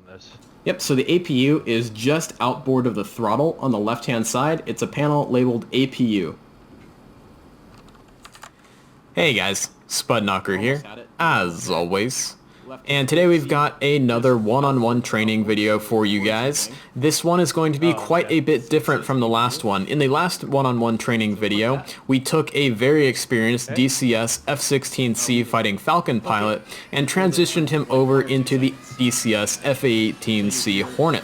on this. Yep, so the APU is just outboard of the throttle on the left-hand side. It's a panel labeled APU. Hey guys, Spudknocker here, as always. And today we've got another one-on-one training video for you guys. This one is going to be quite a bit different from the last one. In the last one-on-one training video, we took a very experienced DCS F-16C fighting Falcon pilot and transitioned him over into the DCS F-18C Hornet.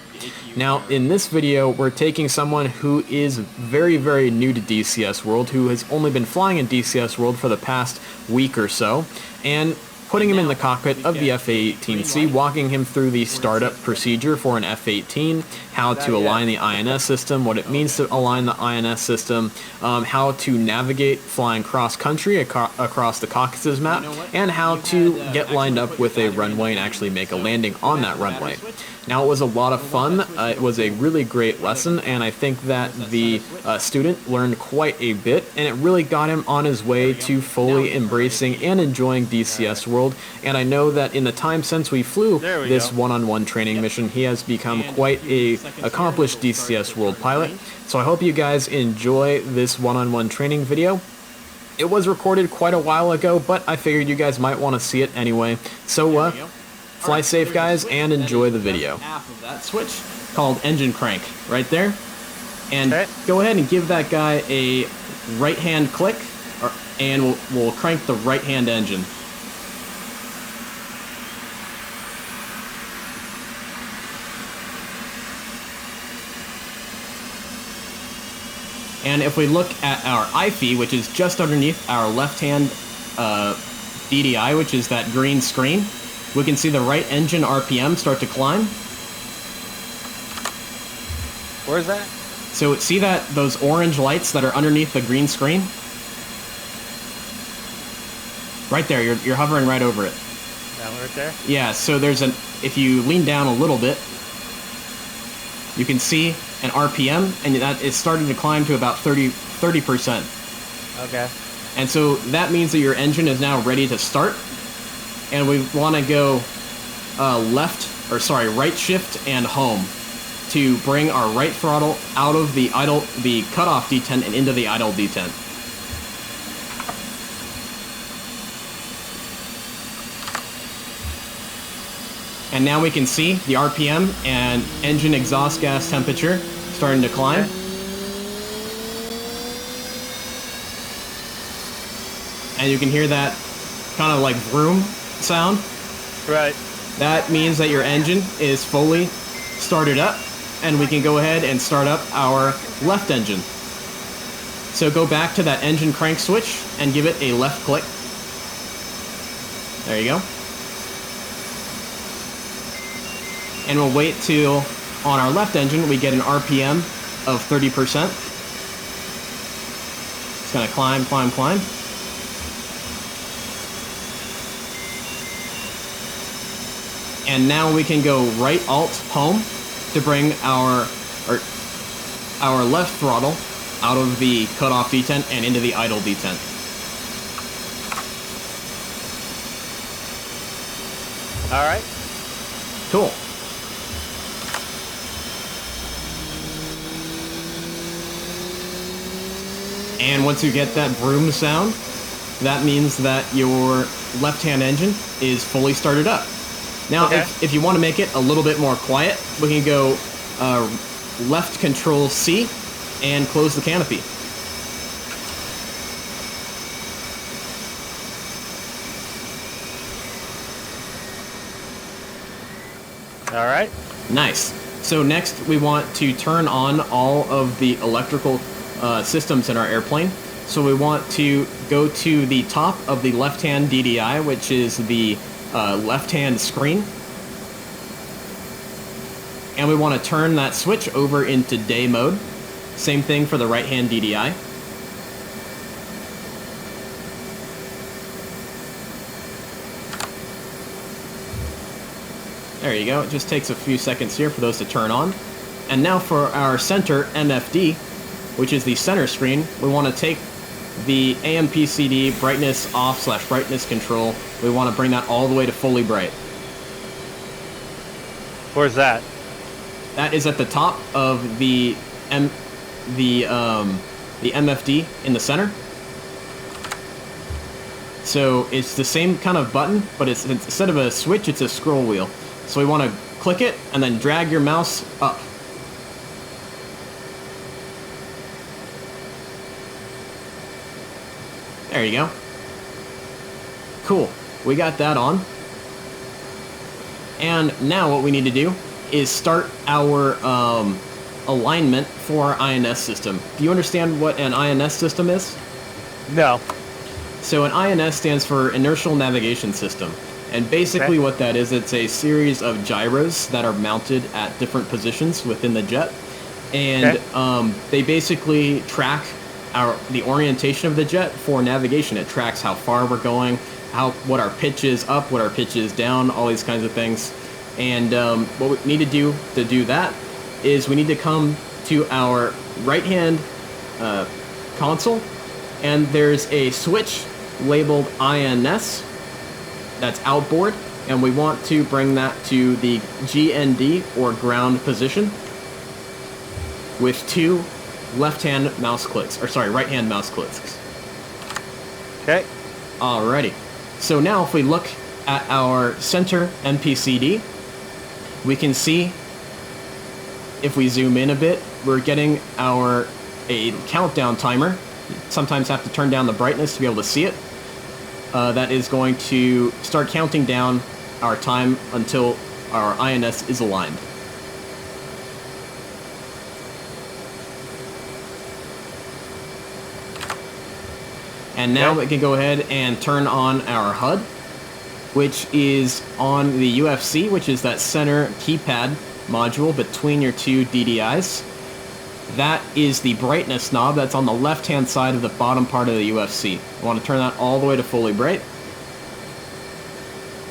Now, in this video, we're taking someone who is very, very new to DCS World, who has only been flying in DCS World for the past week or so, and putting him in the cockpit of the F-18C, walking him through the startup procedure for an F-18, how to align the INS system, what it means to align the INS system, how to navigate flying cross-country across the Caucasus Map, and how to get lined up with a runway and actually make a landing on that runway. Now, it was a lot of fun. It was a really great lesson, and I think that the student learned quite a bit, and it really got him on his way to fully embracing and enjoying DCS World. And I know that in the time since we flew this one-on-one training mission, he has become quite a accomplished DCS World pilot. So I hope you guys enjoy this one-on-one training video. It was recorded quite a while ago, but I figured you guys might want to see it anyway. So fly safe, guys, and enjoy the video. Half of that switch called engine crank right there, and go ahead and give that guy a right-hand click, and we'll crank the right-hand engine. And if we look at our IFE, which is just underneath our left-hand DDI, which is that green screen, we can see the right engine RPM start to climb. Where is that? So see those orange lights that are underneath the green screen? Right there, you're hovering right over it. That one right there? Yeah, so if you lean down a little bit, you can see an RPM, and that is starting to climb to about 30%. Okay. And so that means that your engine is now ready to start. And we want to go right shift and home to bring our right throttle out of the cutoff detent and into the idle detent. And now we can see the RPM and engine exhaust gas temperature starting to climb. And you can hear that kind of like vroom sound. Right. That means that your engine is fully started up, and we can go ahead and start up our left engine. So go back to that engine crank switch and give it a left click. There you go. And we'll wait till on our left engine we get an RPM of 30%. It's going to climb, climb, climb. And now we can go right alt home to bring our left throttle out of the cutoff detent and into the idle detent. All right. Cool. And once you get that vroom sound, that means that your left-hand engine is fully started up. Now, if you want to make it a little bit more quiet, we can go left Control C and close the canopy. All right. Nice. So next, we want to turn on all of the electrical systems in our airplane. So we want to go to the top of the left-hand DDI, which is the left-hand screen, and we want to turn that switch over into day mode. Same thing for the right-hand DDI. There you go. It just takes a few seconds here for those to turn on. And now for our center MFD, which is the center screen, we want to take the AMPCD brightness off / brightness control. We want to bring that all the way to fully bright. Where's that? That is at the top of the MFD in the center. So it's the same kind of button, but it's instead of a switch, it's a scroll wheel. So we want to click it and then drag your mouse up. There you go. Cool. We got that on. And now what we need to do is start our alignment for our INS system. Do you understand what an INS system is? No. So an INS stands for Inertial Navigation System. And basically what that is, it's a series of gyros that are mounted at different positions within the jet. And they basically track the orientation of the jet for navigation. It tracks how far we're going, what our pitch is up, what our pitch is down, all these kinds of things. And what we need to do that is we need to come to our right-hand console, and there's a switch labeled INS that's outboard, and we want to bring that to the GND or ground position with two right-hand mouse clicks. Okay. Alrighty. So now if we look at our center MPCD, we can see, if we zoom in a bit, we're getting a countdown timer. Sometimes have to turn down the brightness to be able to see it. That is going to start counting down our time until our INS is aligned. And now we can go ahead and turn on our HUD, which is on the UFC, which is that center keypad module between your two DDIs. That is the brightness knob that's on the left-hand side of the bottom part of the UFC. I want to turn that all the way to fully bright.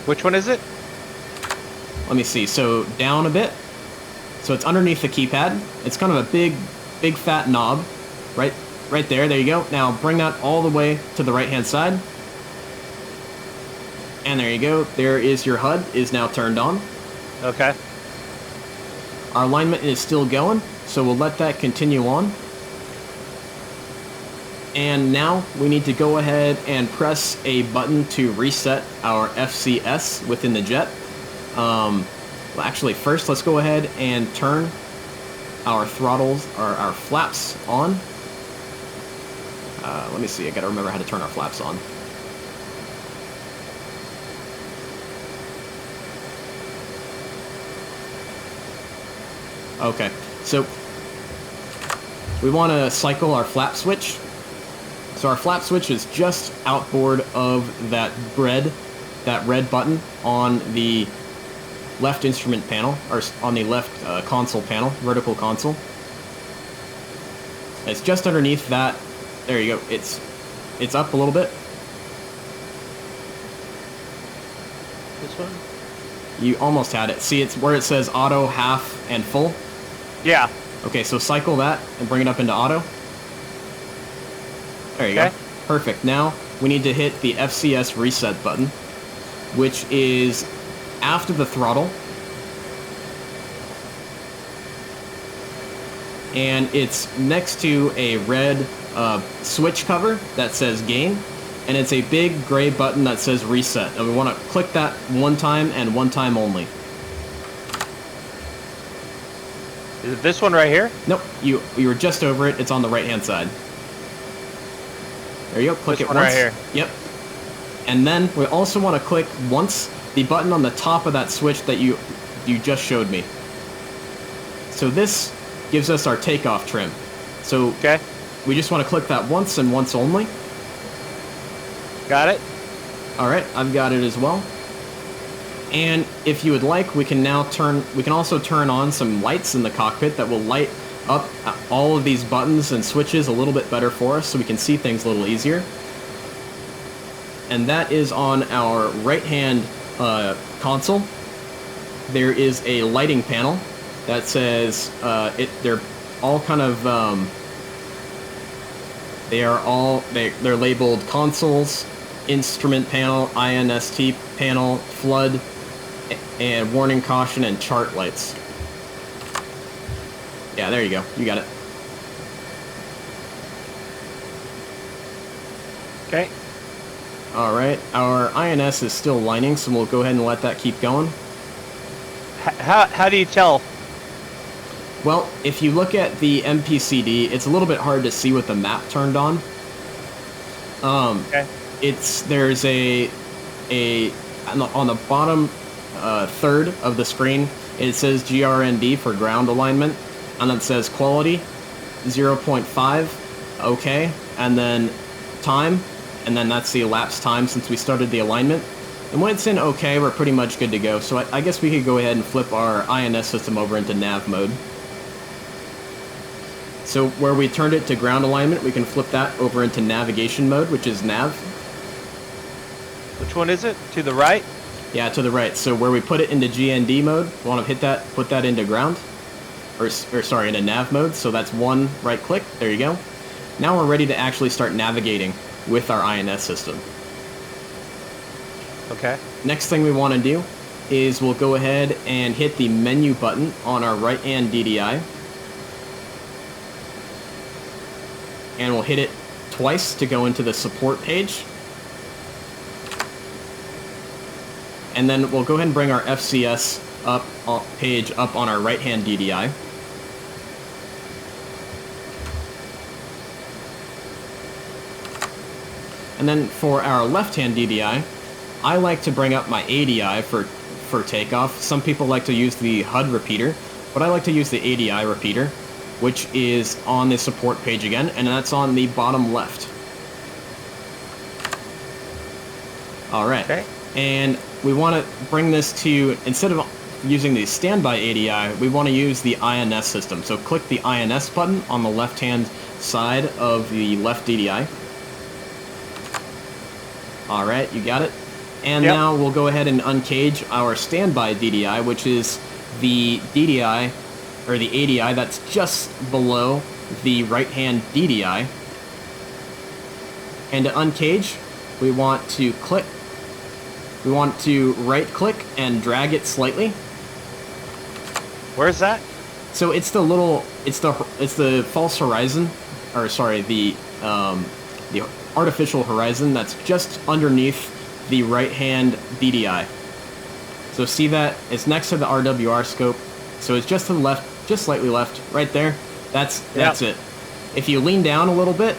Which one is it? Let me see. So down a bit. So it's underneath the keypad. It's kind of a big fat knob. Right there. There you go. Now bring that all the way to the right-hand side. And there you go. There is your HUD is now turned on. Okay. Our alignment is still going, so we'll let that continue on. And now we need to go ahead and press a button to reset our FCS within the jet. Well, actually, first let's go ahead and turn our throttles, or our flaps on. Let me see, I gotta remember how to turn our flaps on. Okay, so we want to cycle our flap switch. So our flap switch is just outboard of that red button on the left instrument panel, or on the left console panel, vertical console. It's just underneath that. There you go. It's up a little bit. This one? You almost had it. See, it's where it says auto, half, and full. Yeah. Okay, so cycle that and bring it up into auto. There you go. Perfect. Now we need to hit the FCS reset button, which is after the throttle. And it's next to a red switch cover that says gain, and it's a big gray button that says reset. And we want to click that one time and one time only. Is it this one right here? Nope, you were just over it. It's on the right-hand side. There you go. Click it once. Right here. Yep. And then we also want to click once the button on the top of that switch that you just showed me. So this gives us our takeoff trim. So we just want to click that once and once only. Got it. All right, I've got it as well. And if you would like, we can also turn on some lights in the cockpit that will light up all of these buttons and switches a little bit better for us, so we can see things a little easier. And that is on our right-hand console. There is a lighting panel that says they're all kind of they're labeled consoles, instrument panel, INST panel, flood, and warning, caution, and chart lights. Yeah, there you go. You got it. Okay. All right, our INS is still lining, so we'll go ahead and let that keep going. How do you tell? Well, if you look at the MPCD, it's a little bit hard to see with the map turned on. Okay. There's on the bottom third of the screen, it says GRND for ground alignment, and it says quality 0.5, okay, and then time, and then that's the elapsed time since we started the alignment. And when it's in okay, we're pretty much good to go. So I guess we could go ahead and flip our INS system over into nav mode. So where we turned it to ground alignment, we can flip that over into navigation mode, which is nav. Which one is it? To the right? Yeah, to the right. So where we put it into GND mode, we want to hit that, put that into ground, or sorry, into nav mode. So that's one right click. There you go. Now we're ready to actually start navigating with our INS system. Okay. Next thing we want to do is we'll go ahead and hit the menu button on our right-hand DDI. And we'll hit it twice to go into the support page. And then we'll go ahead and bring our FCS page up on our right-hand DDI. And then for our left-hand DDI, I like to bring up my ADI for takeoff. Some people like to use the HUD repeater, but I like to use the ADI repeater, which is on the support page again, and that's on the bottom left. All right. Okay. And we want to bring this to, instead of using the standby ADI, we want to use the INS system. So click the INS button on the left-hand side of the left DDI. All right, you got it. And Yep. now we'll go ahead and uncage our standby DDI, which is the DDI, or the ADI that's just below the right-hand DDI. And to uncage, we want to right-click and drag it slightly. Where's that? So it's the false horizon, or sorry, the artificial horizon that's just underneath the right-hand DDI. So see that? It's next to the RWR scope. So it's just to the left, just slightly left, right there. That's it. If you lean down a little bit,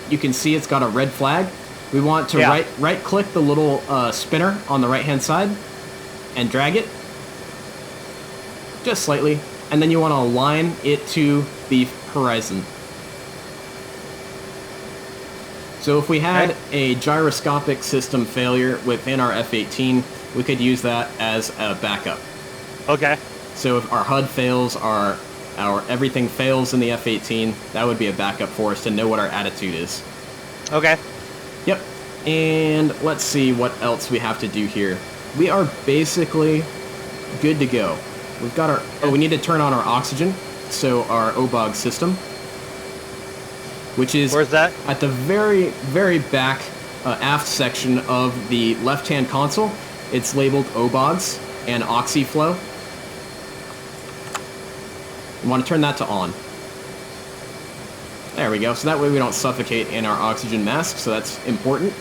you can see it's got a red flag. We want to right-click the little spinner on the right-hand side and drag it just slightly, and then you want to align it to the horizon. So if we had a gyroscopic system failure within our F-18, we could use that as a backup. Okay. So if our HUD fails, our everything fails in the F-18, that would be a backup for us to know what our attitude is. Okay. Yep. And let's see what else we have to do here. We are basically good to go. We've got our... Oh, we need to turn on our oxygen. So our OBOG system, which is... Where's that? At the very, very back aft section of the left-hand console. It's labeled OBOGs and OxyFlow. You want to turn that to on. There we go. So that way we don't suffocate in our oxygen mask, so that's important.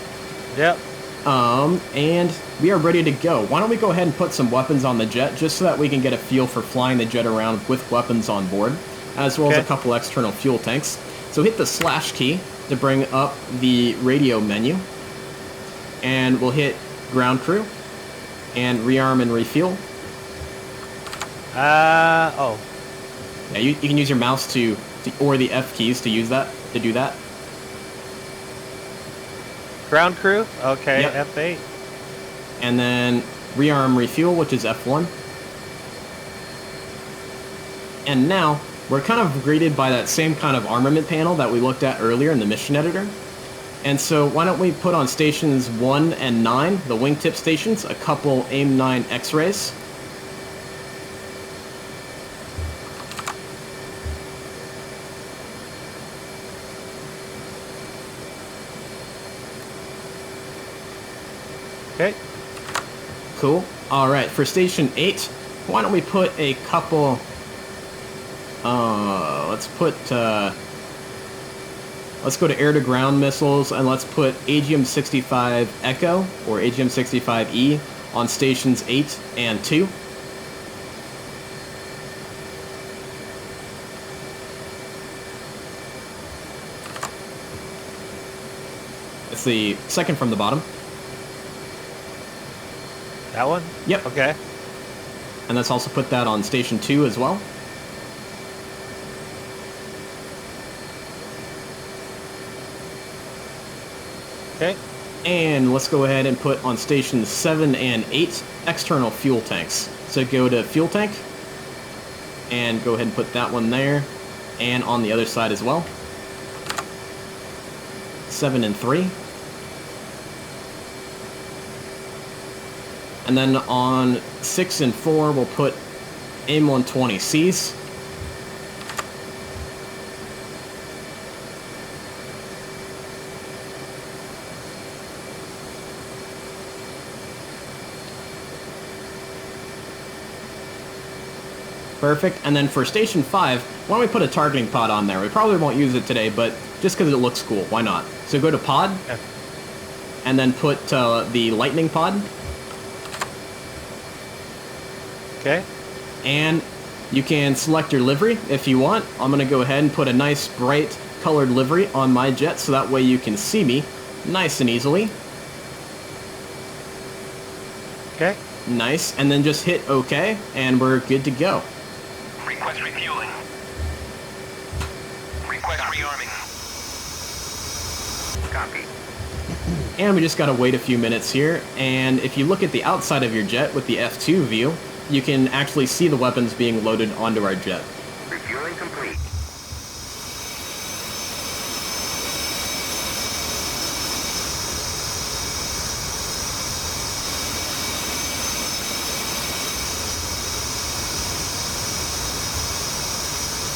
Yep. And we are ready to go. Why don't we go ahead and put some weapons on the jet, just so that we can get a feel for flying the jet around with weapons on board, as well as a couple external fuel tanks. So hit the slash key to bring up the radio menu, and we'll hit ground crew, and rearm and refuel. Oh. Yeah, you can use your mouse or the F keys to do that. Ground crew? Okay, Yep. F8. And then rearm refuel, which is F1. And now, we're kind of greeted by that same kind of armament panel that we looked at earlier in the mission editor. And so why don't we put on stations 1 and 9, the wingtip stations, a couple AIM-9 X-rays. Okay. Cool. All right, for Station 8, why don't we put a couple... let's go to air-to-ground missiles, and let's put AGM-65 Echo, or AGM-65E, on Stations 8 and 2. It's the second from the bottom. That one? Yep. Okay. And let's also put that on Station 2 as well. Okay. And let's go ahead and put on Stations 7 and 8 external fuel tanks. So go to fuel tank, and go ahead and put that one there, and on the other side as well. 7 and 3. And then on 6 and 4, we'll put AIM-120Cs. Perfect. And then for Station 5, why don't we put a targeting pod on there? We probably won't use it today, but just because it looks cool, why not? So go to pod, and then put the lightning pod. Okay. And you can select your livery if you want. I'm going to go ahead and put a nice bright colored livery on my jet, so that way you can see me nice and easily. Okay. Nice. And then just hit OK, and we're good to go. Request refueling. Request rearming. Copy. And we just gotta wait a few minutes here, and if you look at the outside of your jet with the F2 view, you can actually see the weapons being loaded onto our jet. Refueling complete.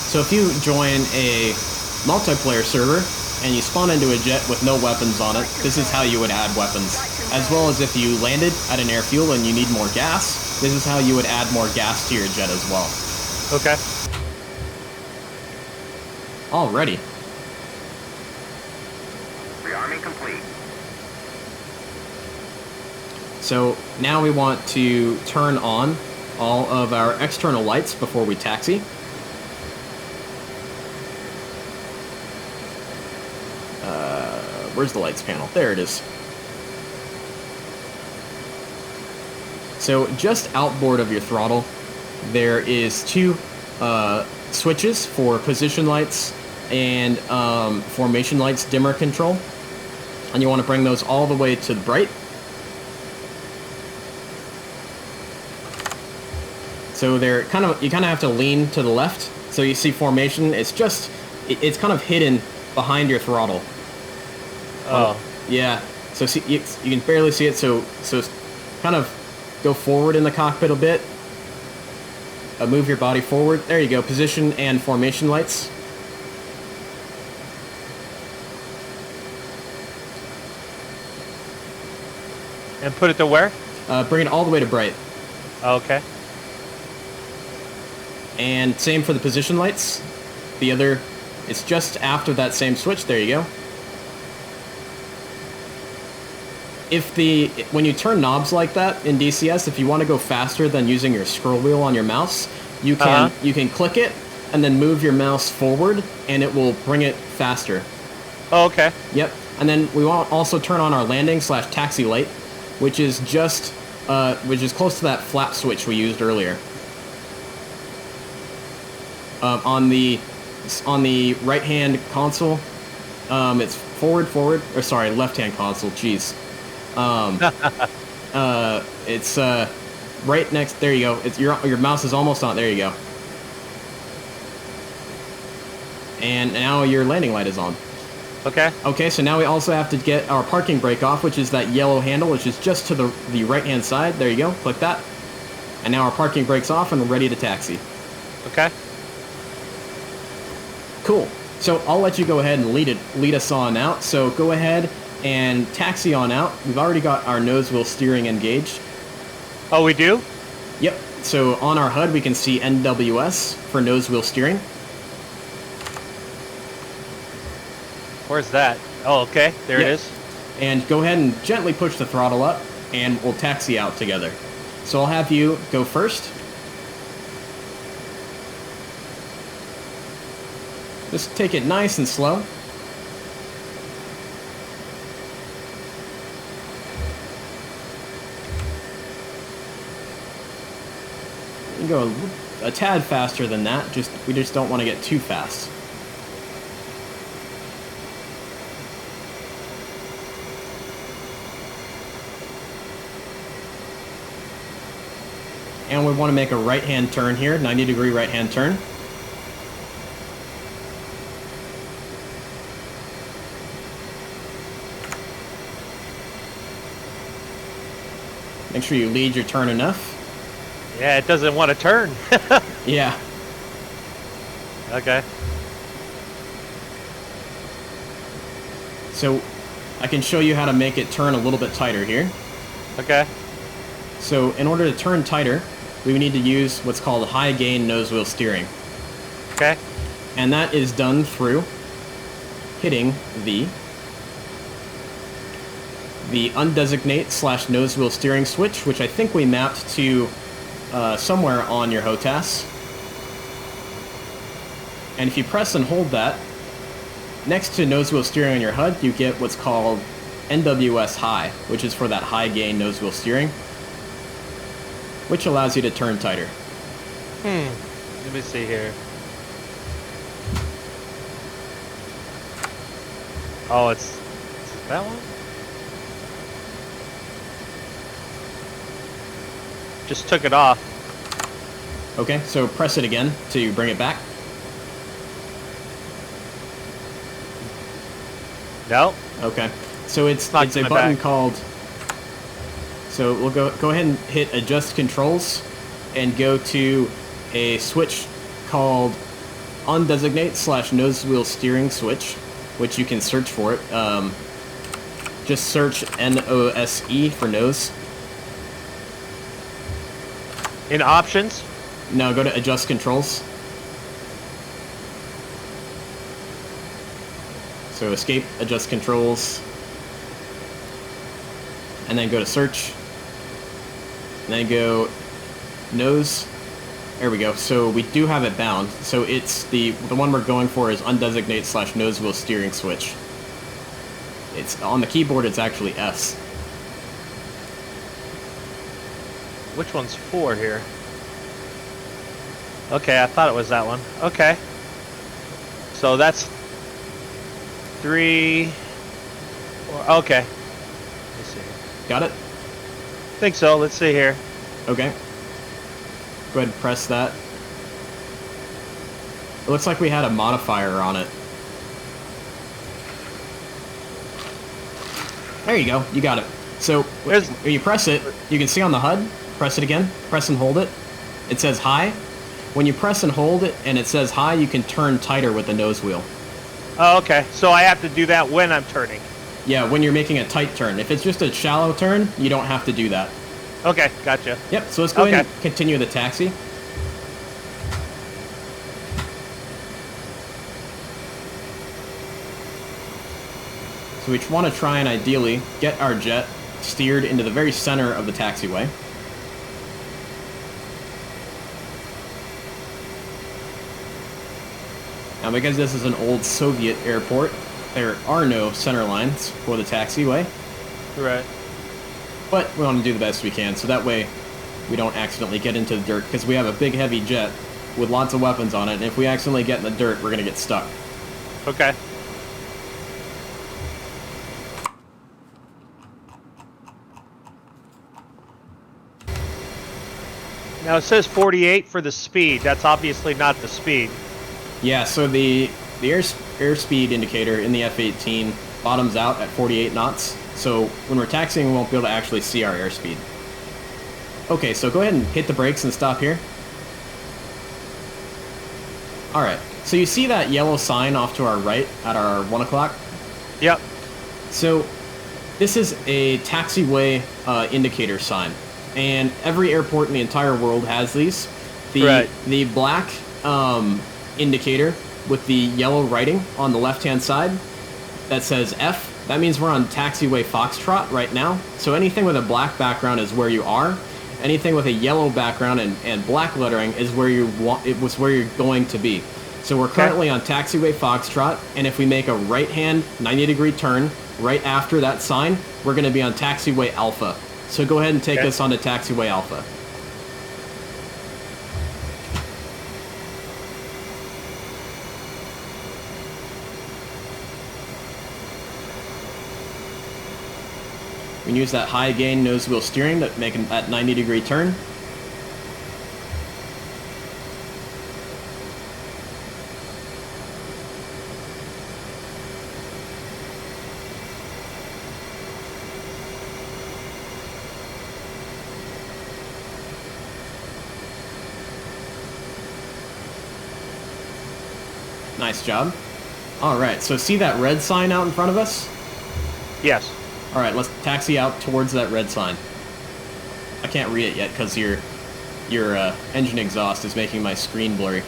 So if you join a multiplayer server, and you spawn into a jet with no weapons on it, this is how you would add weapons. As well as if you landed at an airfield and you need more gas, this is how you would add more gas to your jet as well. Okay. Alrighty. Rearming complete. So now we want to turn on all of our external lights before we taxi. Where's the lights panel? There it is. So just outboard of your throttle, there is two switches for position lights and formation lights dimmer control. And you want to bring those all the way to bright. So they're you kind of have to lean to the left. So you see formation, it's kind of hidden behind your throttle. Oh. Yeah. So see, you can barely see it. So kind of go forward in the cockpit a bit. Move your body forward. There you go. Position and formation lights. And put it to where? Bring it all the way to bright. Okay. And same for the position lights. It's just after that same switch. There you go. When you turn knobs like that in DCS, if you want to go faster than using your scroll wheel on your mouse, you can click it and then move your mouse forward, and it will bring it faster. Oh, okay. Yep. And then we want to also turn on our landing/taxi light, which is close to that flap switch we used earlier. On the right-hand console, it's left-hand console. Jeez. It's right next. There you go. It's your mouse is almost on. There you go. And now your landing light is on. Okay. Okay. So now we also have to get our parking brake off, which is that yellow handle, which is just to the right-hand side. There you go. Click that. And now our parking brake's off, and we're ready to taxi. Okay. Cool. So I'll let you go ahead and lead us on out. So go ahead and taxi on out. We've already got our nose wheel steering engaged. Oh, we do? Yep. So on our HUD, we can see NWS for nose wheel steering. Where's that? Oh, okay. There Yep. it is. And go ahead and gently push the throttle up, and we'll taxi out together. So I'll have you go first. Just take it nice and slow. You can go a tad faster than that. We just don't want to get too fast. And we want to make a right-hand turn here, 90-degree right-hand turn. Make sure you lead your turn enough. Yeah, it doesn't want to turn. Yeah. Okay. So I can show you how to make it turn a little bit tighter here. Okay. So in order to turn tighter, we need to use what's called high gain nose wheel steering. Okay. And that is done through hitting the undesignate / nose wheel steering switch, which I think we mapped to somewhere on your HOTAS. And if you press and hold that, next to nose wheel steering on your HUD, you get what's called NWS high, which is for that high gain nose wheel steering, which allows you to turn tighter. Let me see here. Oh, it's that one? Just took it off. Okay, so press it again to bring it back. No. Okay, so it's not a coming button back. called. So we'll go ahead and hit adjust controls, and go to a switch called undesignate / nose wheel steering switch, which you can search for it. Just search NOSE for nose. In options. Now go to adjust controls. So escape, adjust controls, and then go to search, and then go nose. There we go. So we do have it bound. So it's the one we're going for is undesignate / nose wheel steering switch. It's on the keyboard. It's actually S. Which one's 4 here? Okay, I thought it was that one. Okay. So that's 3. Okay. Let's see. Got it? Think so. Let's see here. Okay. Go ahead and press that. It looks like we had a modifier on it. There you go. You got it. So when you press it, you can see on the HUD, press it again, press and hold it. It says high. When you press and hold it and it says high, you can turn tighter with the nose wheel. Oh, okay. So I have to do that when I'm turning. Yeah, when you're making a tight turn. If it's just a shallow turn, you don't have to do that. Okay, gotcha. Yep, so let's go ahead and continue the taxi. So we want to try and ideally get our jet steered into the very center of the taxiway. Now, because this is an old Soviet airport, there are no center lines for the taxiway. Right. But we want to do the best we can, so that way we don't accidentally get into the dirt, because we have a big heavy jet with lots of weapons on it, and if we accidentally get in the dirt, we're going to get stuck. Okay. Now it says 48 for the speed. That's obviously not the speed. Yeah, so the airspeed indicator in the F-18 bottoms out at 48 knots. So when we're taxiing, we won't be able to actually see our airspeed. Okay, so go ahead and hit the brakes and stop here. Alright, so you see that yellow sign off to our right at our 1 o'clock? Yep. So this is a taxiway indicator sign. and every airport in the entire world has these. Right. The black indicator with the yellow writing on the left-hand side that says F, that means we're on taxiway Foxtrot right now. So anything with a black background is where you are. Anything with a yellow background and black lettering is where where you're going to be. So we're currently on taxiway Foxtrot, and if we make a right-hand 90-degree turn right after that sign, we're going to be on taxiway Alpha. So go ahead and take us onto taxiway Alpha. We can use that high gain nose wheel steering to make that 90-degree turn. Nice job. All right, so see that red sign out in front of us? Yes. All right, let's taxi out towards that red sign. I can't read it yet because your engine exhaust is making my screen blurry.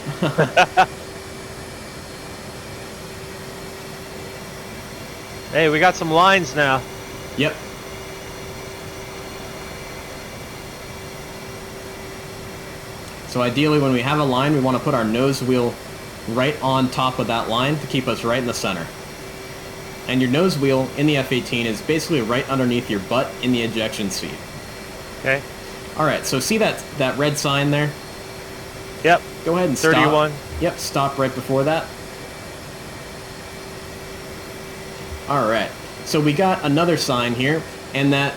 Hey, we got some lines now. Yep. So ideally, when we have a line, we want to put our nose wheel right on top of that line to keep us right in the center. And your nose wheel in the F-18 is basically right underneath your butt in the ejection seat. Okay. All right, so see that red sign there? Yep. Go ahead and 31. stop. Yep, stop right before that. All right, so we got another sign here, and that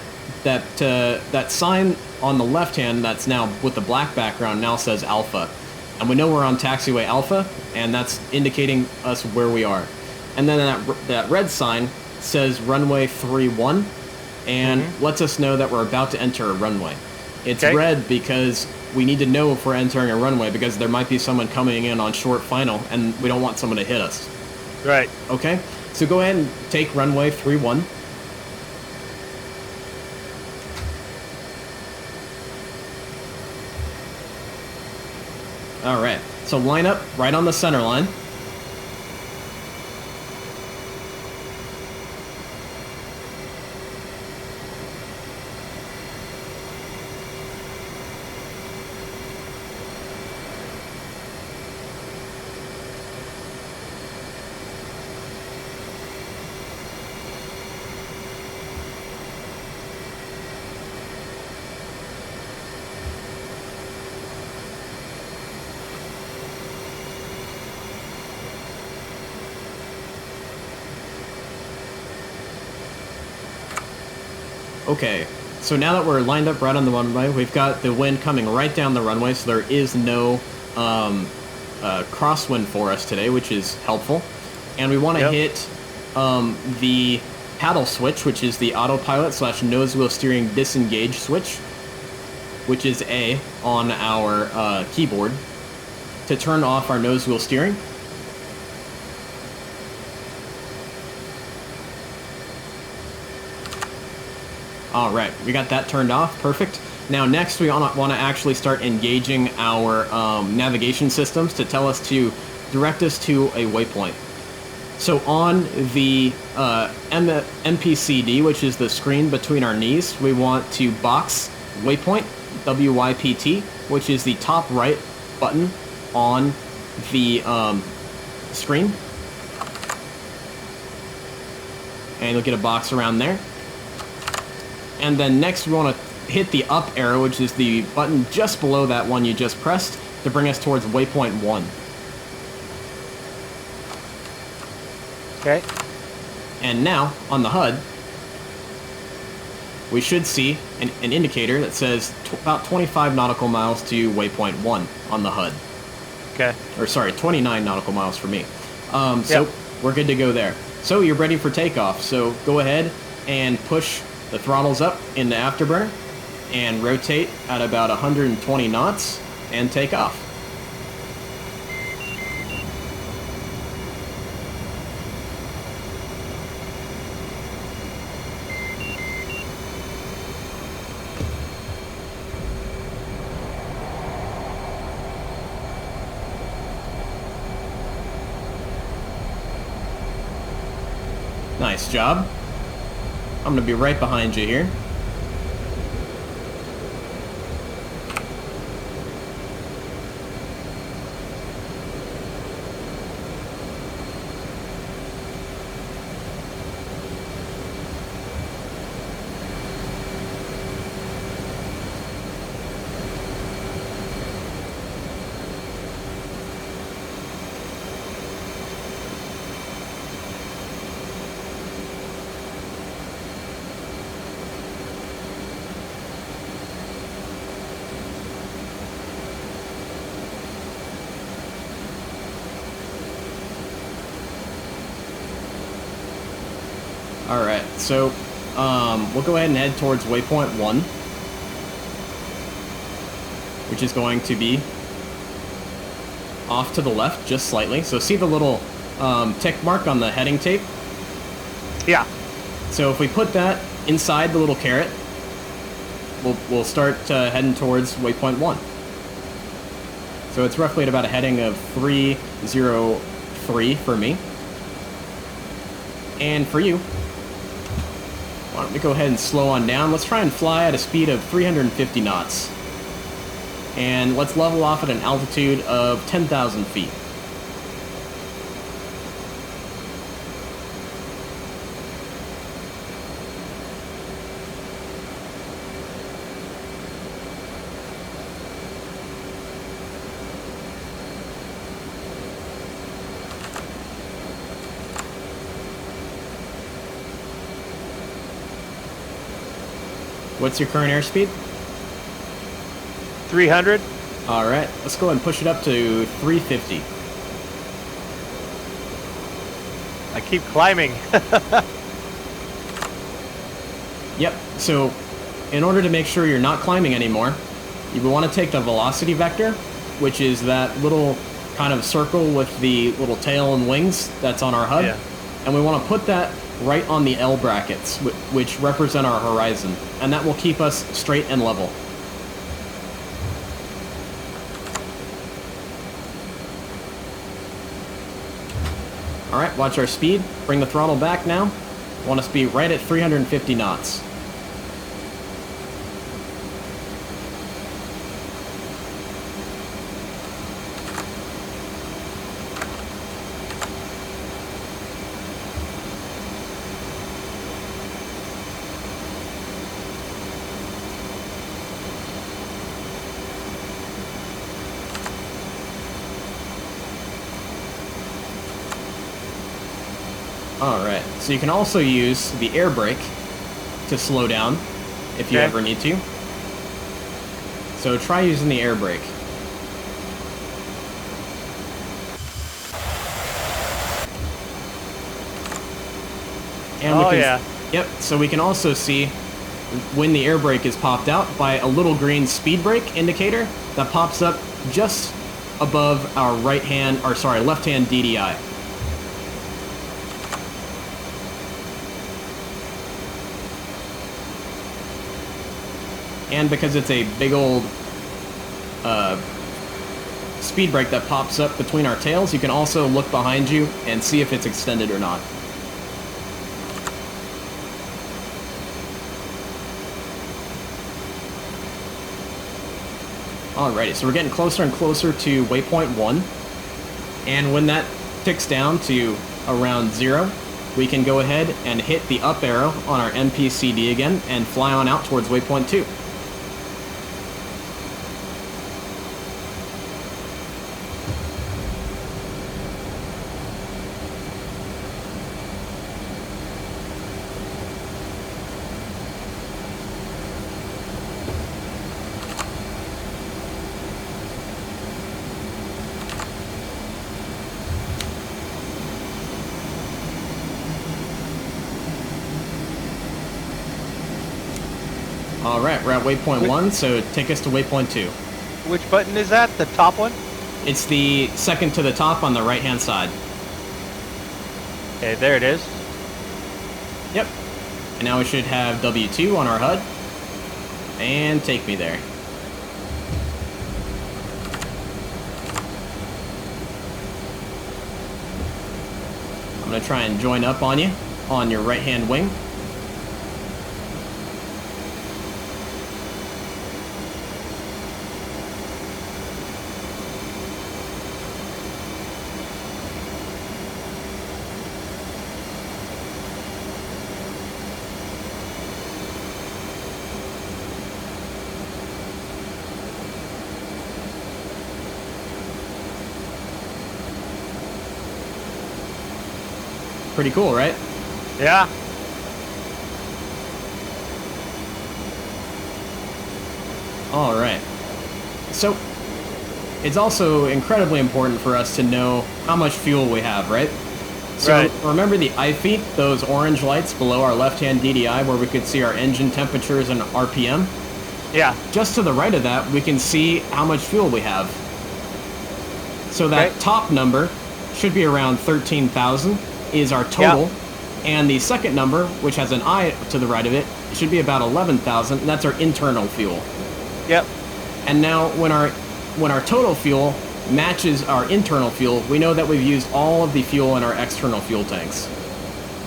sign on the left hand that's now with the black background now says Alpha. And we know we're on taxiway Alpha, and that's indicating us where we are. And then that red sign says runway 31 and lets us know that we're about to enter a runway. It's red because we need to know if we're entering a runway because there might be someone coming in on short final and we don't want someone to hit us. Right. Okay, so go ahead and take runway 31. All right, so line up right on the center line. Okay, so now that we're lined up right on the runway, we've got the wind coming right down the runway, so there is no crosswind for us today, which is helpful. And we want to hit the paddle switch, which is the autopilot / nose wheel steering disengage switch, which is A on our keyboard, to turn off our nose wheel steering. All right, we got that turned off. Perfect. Now next we want to actually start engaging our navigation systems to tell us to direct us to a waypoint. So on the MPCD, which is the screen between our knees, we want to box waypoint, WYPT, which is the top right button on the screen. And you'll get a box around there. And then next we want to hit the up arrow, which is the button just below that one you just pressed, to bring us towards waypoint 1. Okay. And now, on the HUD, we should see an indicator that says about 25 nautical miles to waypoint 1 on the HUD. Okay. Or sorry, 29 nautical miles for me. So we're good to go there. So you're ready for takeoff. So go ahead and push the throttles up into afterburner and rotate at about 120 knots and take off. Nice job. I'm gonna be right behind you here. Alright, so we'll go ahead and head towards waypoint 1, which is going to be off to the left just slightly. So see the little tick mark on the heading tape? Yeah. So if we put that inside the little caret, we'll start heading towards waypoint 1. So it's roughly at about a heading of 303 for me. And for you, why don't we go ahead and slow on down. Let's try and fly at a speed of 350 knots. And let's level off at an altitude of 10,000 feet. What's your current airspeed? 300. All right, let's go ahead and push it up to 350. I keep climbing. Yep, so in order to make sure you're not climbing anymore, you want to take the velocity vector, which is that little kind of circle with the little tail and wings that's on our HUD, Yeah. and we want to put that right on the L brackets, which represent our horizon, and that will keep us straight and level. Alright, watch our speed. Bring the throttle back now. Want us to be right at 350 knots. Alright, so you can also use the air brake to slow down if you Okay. ever need to. So try using the air brake. And Oh, yeah. Yep, so we can also see when the air brake is popped out by a little green speed brake indicator that pops up just above our left-hand DDI. And because it's a big old speed brake that pops up between our tails, you can also look behind you and see if it's extended or not. Alrighty, so we're getting closer and closer to waypoint 1. And when that ticks down to around 0, we can go ahead and hit the up arrow on our MPCD again and fly on out towards waypoint 2. Alright, we're at waypoint 1, so take us to waypoint 2. Which button is that? The top one? It's the second to the top on the right-hand side. Okay, there it is. Yep. And now we should have W2 on our HUD. And take me there. I'm going to try and join up on you on your right-hand wing. Pretty cool, right? Yeah. All right. So it's also incredibly important for us to know how much fuel we have, right? So Right. remember the IFE, those orange lights below our left-hand DDI where we could see our engine temperatures and RPM? Yeah. Just to the right of that, we can see how much fuel we have. So that Okay. top number should be around 13,000 is our total. And the second number, which has an I to the right of it, should be about 11,000, and that's our internal fuel. Yep. And now when our total fuel matches our internal fuel, we know that we've used all of the fuel in our external fuel tanks.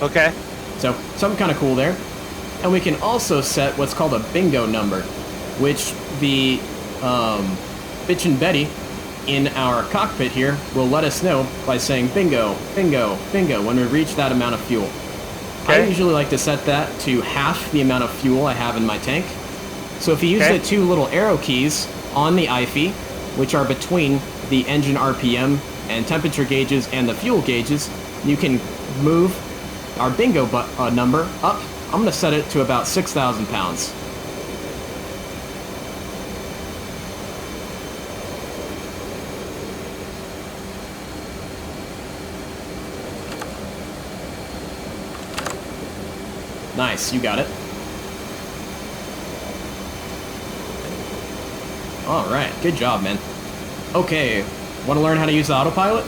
Okay. So something kind of cool there. And we can also set what's called a bingo number, which the Bitchin' Betty in our cockpit here will let us know by saying bingo, bingo, bingo when we reach that amount of fuel. I Okay. usually like to set that to half the amount of fuel I have in my tank. So if you use Okay. the two little arrow keys on the IFE, which are between the engine RPM and temperature gauges and the fuel gauges, you can move our bingo number up. I'm going to set it to about 6,000 pounds. Nice, you got it. All right, good job, man. Okay, want to learn how to use the autopilot?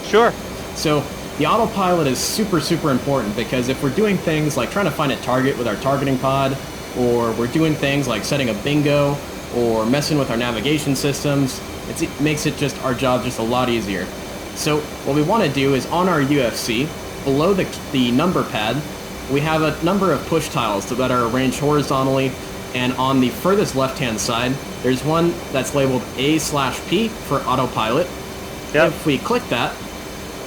Sure. So the autopilot is super, super important because if we're doing things like trying to find a target with our targeting pod, or we're doing things like setting a bingo, or messing with our navigation systems, it makes it just our job just a lot easier. So what we want to do is on our UFC, below the number pad, we have a number of push tiles that are arranged horizontally, and on the furthest left-hand side, there's one that's labeled A/P for autopilot. Yep. If we click that,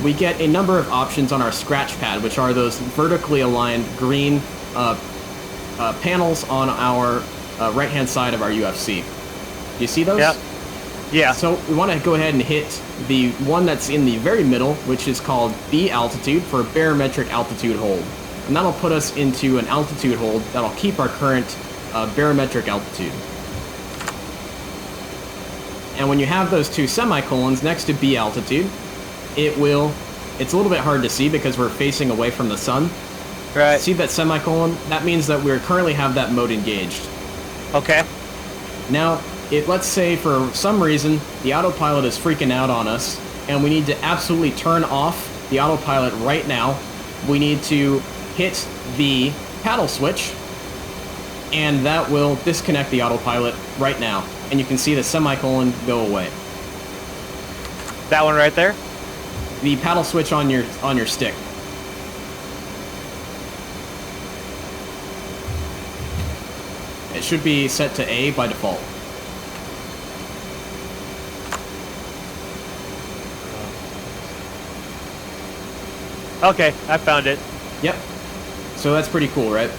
we get a number of options on our scratch pad, which are those vertically aligned green panels on our right-hand side of our UFC. Do you see those? Yep. Yeah. So we want to go ahead and hit the one that's in the very middle, which is called B altitude for barometric altitude hold. And that'll put us into an altitude hold that'll keep our current barometric altitude. And when you have those two semicolons next to B altitude, it's a little bit hard to see because we're facing away from the sun. Right. See that semicolon? That means that we currently have that mode engaged. Okay. Now, let's say for some reason the autopilot is freaking out on us and we need to absolutely turn off the autopilot right now. We need to hit the paddle switch and that will disconnect the autopilot right now. And you can see the semicolon go away. That one right there? The paddle switch on your stick. It should be set to A by default. Okay, I found it. Yep. So that's pretty cool, right?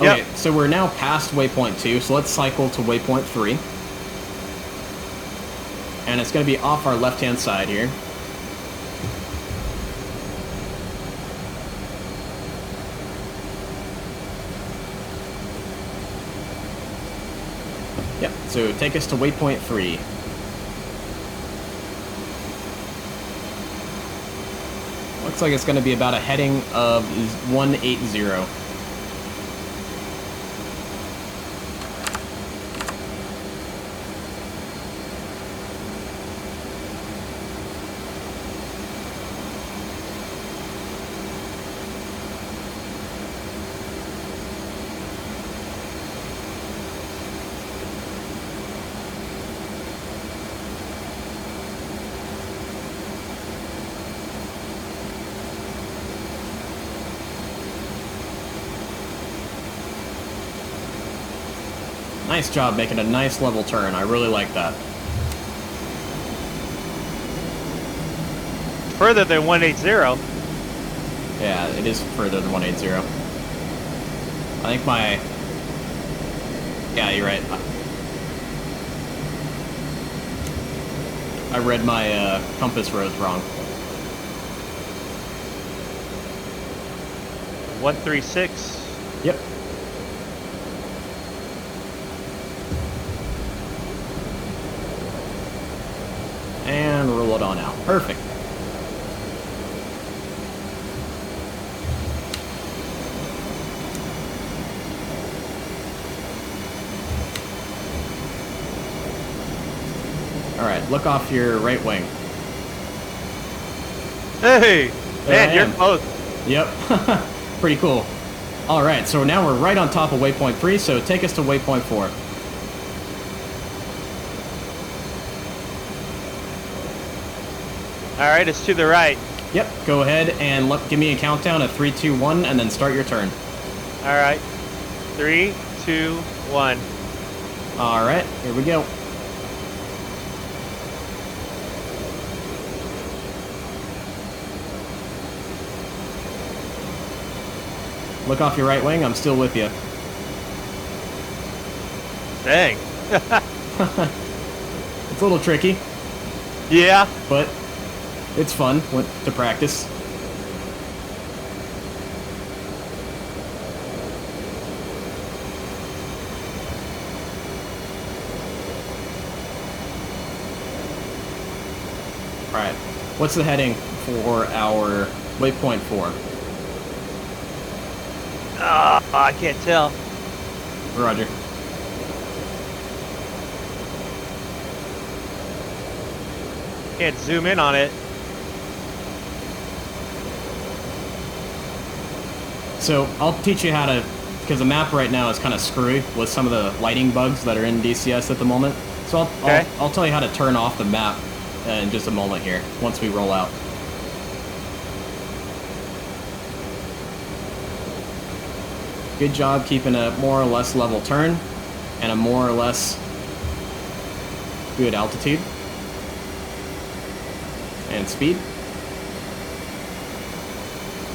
Yep. Okay, so we're now past waypoint 2, so let's cycle to waypoint 3. And it's going to be off our left-hand side here. Yep, so take us to waypoint 3. Looks like it's going to be about a heading of 180. Nice job making a nice level turn. I really like that. Further than 180. Yeah, it is further than 180. I think my... Yeah, you're right. I read my compass rose wrong. 136. Yep. And roll it on out. Perfect. Alright, look off your right wing. Hey! There Man, I you're am. close. Yep. Pretty cool. Alright, so now we're right on top of waypoint 3, so take us to waypoint 4. Alright, it's to the right. Yep, go ahead and give me a countdown of 3, 2, 1, and then start your turn. Alright. 3, 2, 1. Alright, here we go. Look off your right wing, I'm still with you. Dang. It's a little tricky, Yeah. but it's fun to practice. Alright, what's the heading for our waypoint 4? I can't tell. Roger. Can't zoom in on it. So I'll teach you how to, because the map right now is kind of screwy with some of the lighting bugs that are in DCS at the moment. So I'll tell you how to turn off the map in just a moment here, once we roll out. Good job keeping a more or less level turn and a more or less good altitude and speed.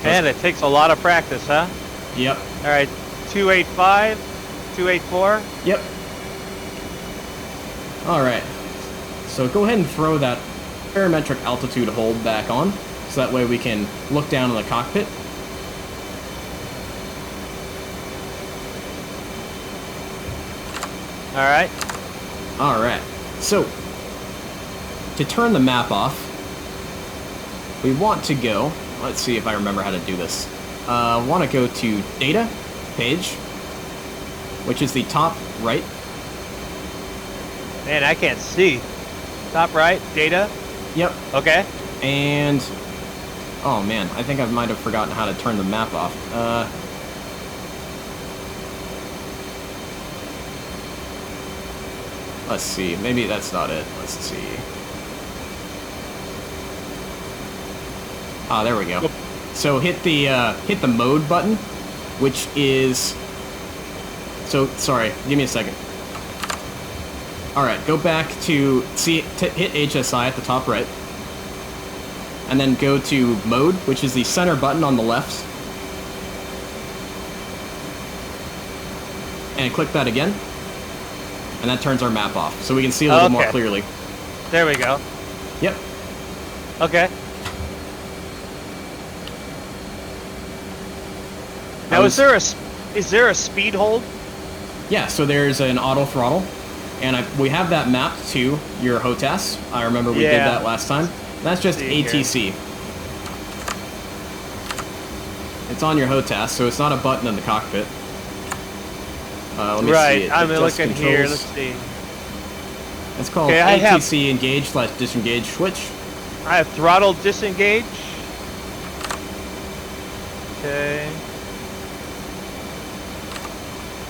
Man, it takes a lot of practice, huh? Yep. Alright, 285, 284. Yep. Alright. So go ahead and throw that parametric altitude hold back on, so that way we can look down in the cockpit. Alright. Alright. So, to turn the map off, we want to go... Let's see if I remember how to do this. Want to go to Data, Page, which is the top right. Man, I can't see. Top right, data. Yep. Okay. And... Oh man, I think I might have forgotten how to turn the map off. Let's see, maybe that's not it. Let's see. Ah, there we go. So hit the mode button, which is... So, sorry, give me a second. Alright, go back to... hit HSI at the top right. And then go to mode, which is the center button on the left. And click that again. And that turns our map off, so we can see a little more clearly. There we go. Yep. Okay. Now, is there a speed hold? Yeah, so there's an auto throttle, and we have that mapped to your HOTAS. I remember we did that last time. That's just ATC. It's on your HOTAS, so it's not a button in the cockpit. Let me see it. I'm looking here. Let's see. It's called ATC engage / disengage switch. I have throttle disengage. Okay.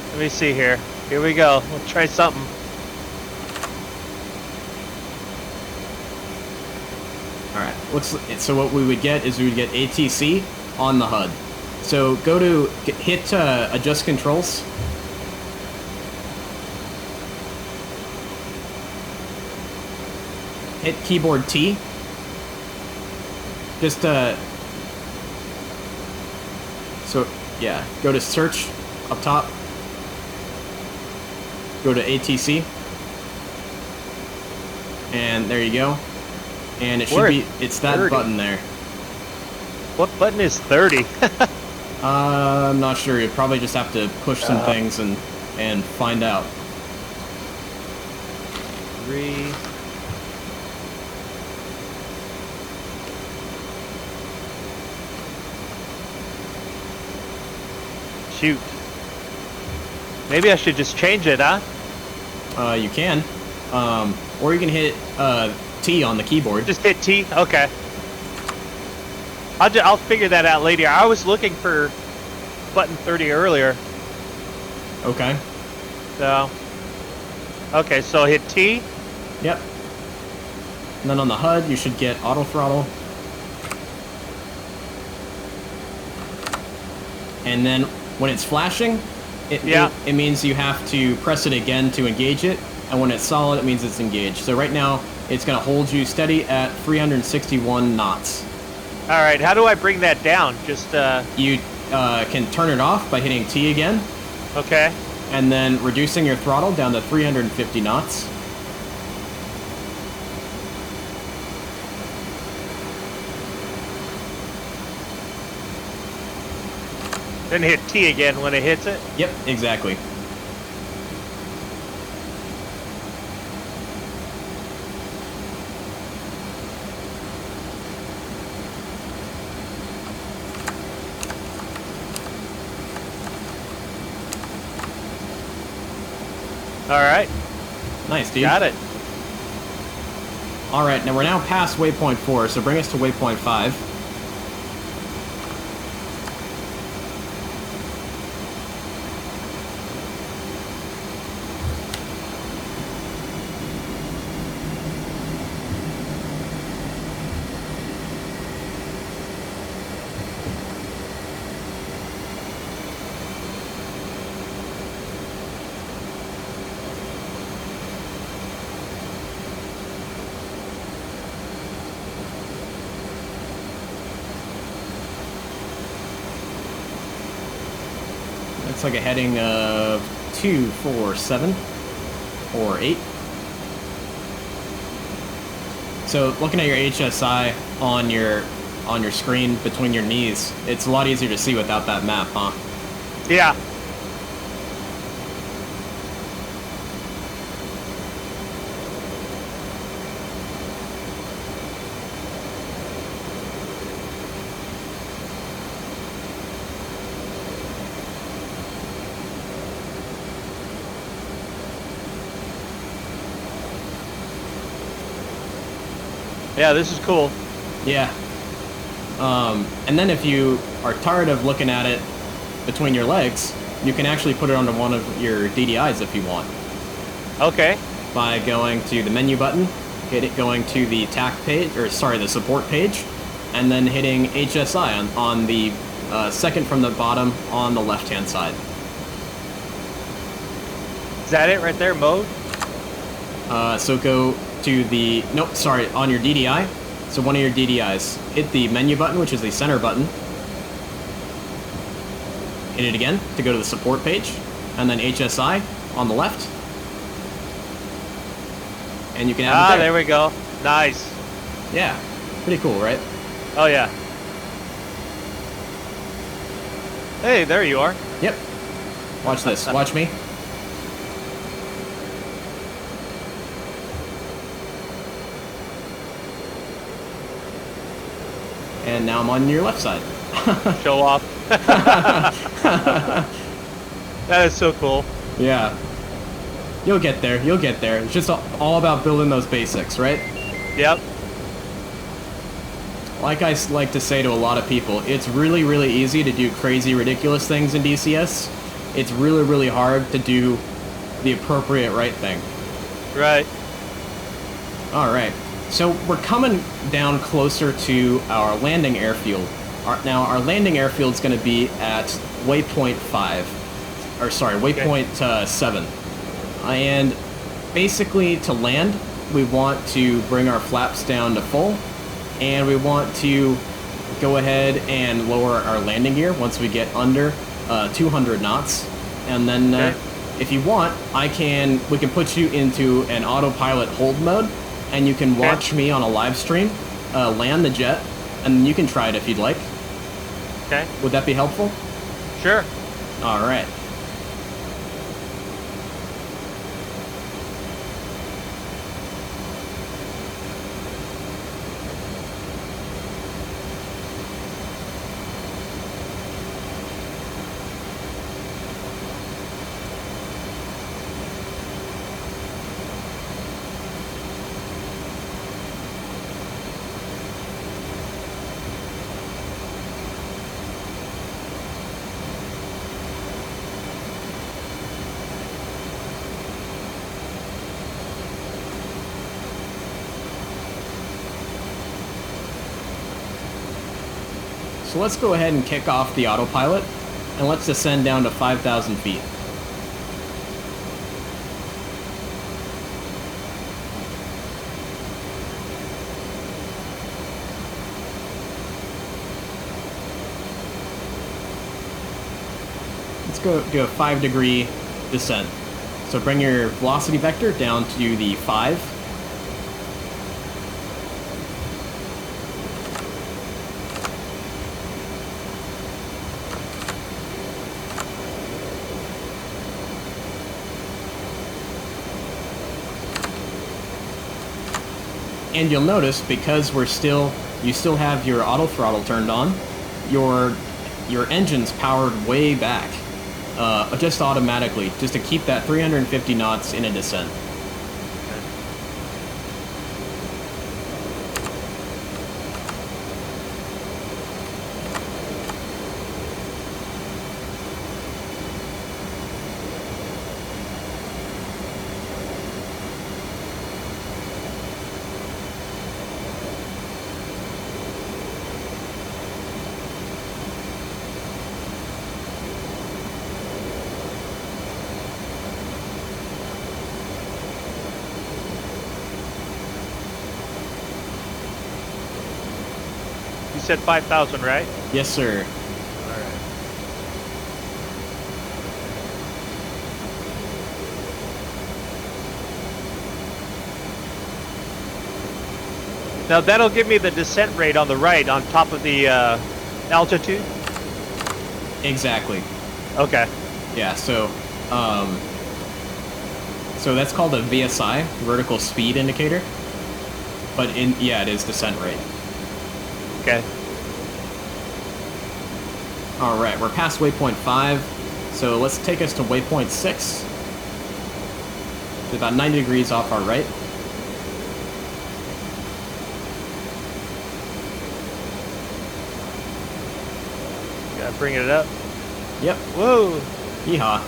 Let me see here. Here we go. We'll try something. Alright, so what we would get is we would get ATC on the HUD. So go to, hit adjust controls. hit keyboard T. Just so yeah, go to search up top. Go to ATC. And there you go. And it should be, it's that 30. button there. What button is 30? I'm not sure. You probably just have to push some things and find out. 3. Shoot. Maybe I should just change it, huh? You can. Or you can hit T on the keyboard. Just hit T? Okay. I'll figure that out later. I was looking for button 30 earlier. Okay. So. Okay, so hit T. Yep. And then on the HUD, you should get auto throttle. And then when it's flashing, it means you have to press it again to engage it. And when it's solid, it means it's engaged. So right now, it's going to hold you steady at 361 knots. All right, how do I bring that down? Just You can turn it off by hitting T again. Okay. And then reducing your throttle down to 350 knots. Then hit T again when it hits it. Yep, exactly. All right. Nice, dude. Got it. All right, now we're now past waypoint 4, so bring us to waypoint 5. It's like a heading of 247 or 8. So looking at your HSI on your screen between your knees, it's a lot easier to see without that map, huh? Yeah. Yeah, this is cool. Yeah. And then if you are tired of looking at it between your legs, you can actually put it onto one of your DDIs if you want. Okay. By going to the menu button, going to the TAC page, or sorry, the support page, and then hitting HSI on the second from the bottom on the left-hand side. Is that it right there, mode? So go to the, nope, sorry, on your DDI. So one of your DDIs, hit the menu button, which is the center button. Hit it again to go to the support page, and then HSI on the left. And you can have it there. There we go. Nice. Yeah, pretty cool, right? Oh, yeah. Hey, there you are. Yep. Watch this. Watch me. And now I'm on your left side. Show off. That is so cool. Yeah. You'll get there. You'll get there. It's just all about building those basics, right? Yep. Like I like to say to a lot of people, it's really, really easy to do crazy, ridiculous things in DCS. It's really, really hard to do the appropriate right thing. Right. All right. So we're coming down closer to our landing airfield. Now our landing airfield is going to be at waypoint 5, or sorry, waypoint 7. And basically to land, we want to bring our flaps down to full, and we want to go ahead and lower our landing gear once we get under 200 knots. And then if you want, we can put you into an autopilot hold mode, and you can watch me on a live stream land the jet, and you can try it if you'd like. Okay. Would that be helpful? Sure. All right. So let's go ahead and kick off the autopilot, and let's descend down to 5,000 feet. Let's go do a 5-degree descent. So bring your velocity vector down to the 5. And you'll notice, because you still have your auto throttle turned on, your engine's powered way back, just automatically, just to keep that 350 knots in a descent. You said 5,000, right? Yes, sir. All right. Now that'll give me the descent rate on the right on top of the altitude? Exactly. Okay. Yeah, so that's called a VSI, vertical speed indicator. But it is descent rate. Okay. All right, we're past waypoint 5, so let's take us to waypoint 6. It's about 90 degrees off our right. Gotta bring it up. Yep. Whoa. Yeehaw.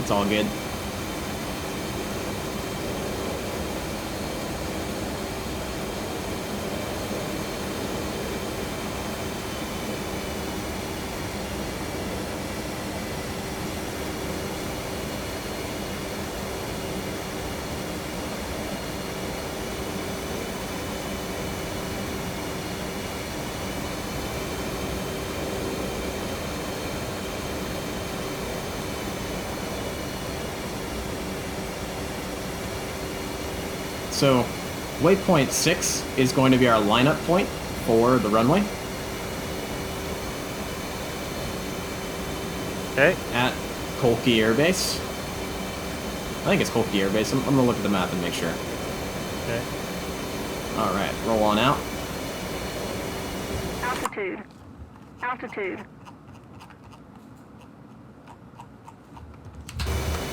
It's all good. So, waypoint 6 is going to be our lineup point for the runway. Okay. At Kolki Air Base. I think it's Kolki Air Base. I'm gonna look at the map and make sure. Okay. Alright, roll on out. Altitude. Altitude.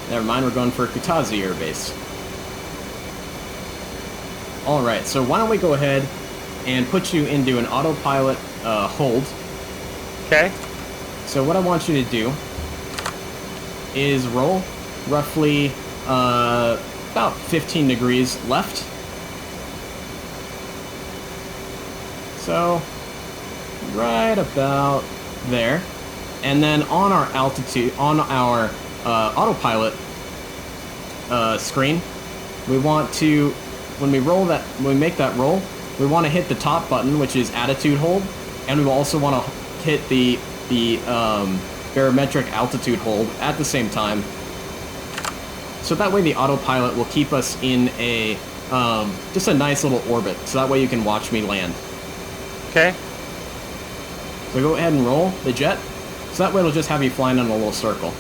Never mind, we're going for Kutazi Air Base. Alright, so why don't we go ahead and put you into an autopilot hold. Okay. So what I want you to do is roll roughly about 15 degrees left. So right about there. And then on our altitude, on our autopilot, screen, we want to, when we make that roll, we want to hit the top button, which is attitude hold, and we also want to hit the barometric altitude hold at the same time. So that way the autopilot will keep us in a just a nice little orbit. So that way you can watch me land. Okay. So go ahead and roll the jet. So that way it'll just have you flying in a little circle.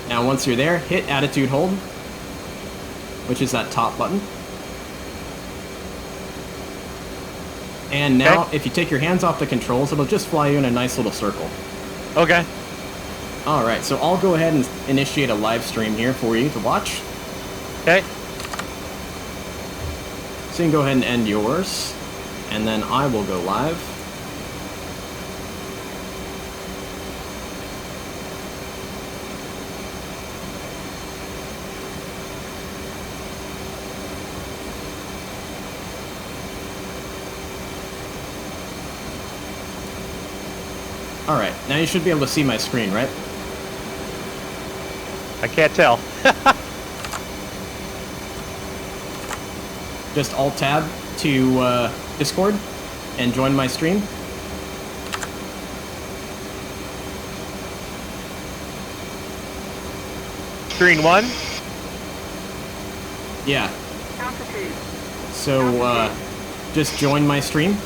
Now once you're there, hit attitude hold, which is that top button. And now, if you take your hands off the controls, it'll just fly you in a nice little circle. Okay. Alright, so I'll go ahead and initiate a live stream here for you to watch. Okay. So you can go ahead and end yours, and then I will go live. Alright, now you should be able to see my screen, right? I can't tell. Just Alt-Tab to Discord and join my stream. Screen 1? Yeah. Altitude. So, just join my stream.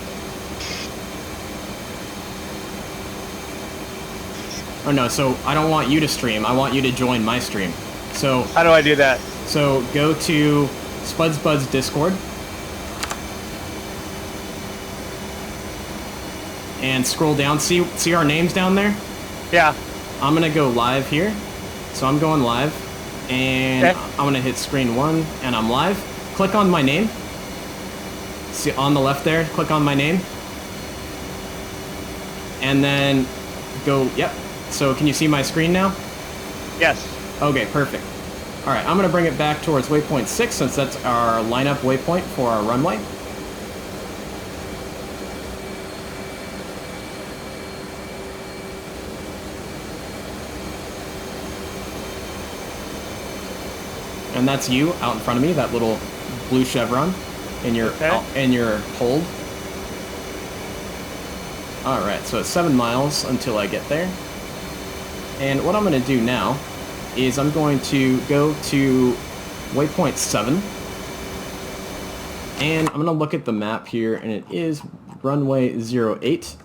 Oh no, so I don't want you to stream, I want you to join my stream. So, How do I do that? so go to Spuds Buds Discord. And scroll down, see our names down there? Yeah. I'm gonna go live here. So I'm going live. And Okay. I'm gonna hit screen 1 and I'm live. Click on my name. See on the left there, click on my name. And then go, yep. So can you see my screen now? Yes. Okay, perfect. Alright, I'm gonna bring it back towards waypoint 6 since that's our lineup waypoint for our runway. And that's you out in front of me, that little blue chevron in your hold. Alright, so it's 7 miles until I get there. And what I'm going to do now is I'm going to go to waypoint 7. And I'm going to look at the map here, and it is runway 08.